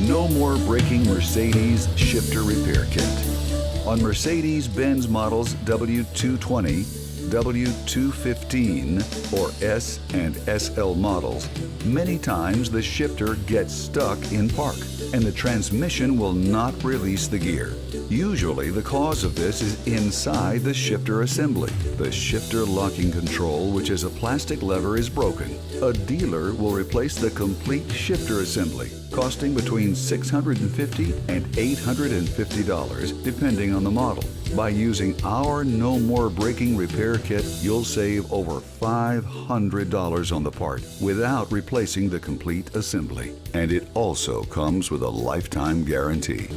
No More Braking Mercedes Shifter Repair Kit. On Mercedes-Benz models W220, W215, or S and SL models, many times the shifter gets stuck in park and the transmission will not release the gear. Usually the cause of this is inside the shifter assembly. The shifter locking control, which is a plastic lever, is broken. A dealer will replace the complete shifter assembly, costing between $650 and $850 depending on the model. By using our No More Braking Repair Kit, you'll save over $500 on the part without replacing the complete assembly. And it also comes with a lifetime guarantee.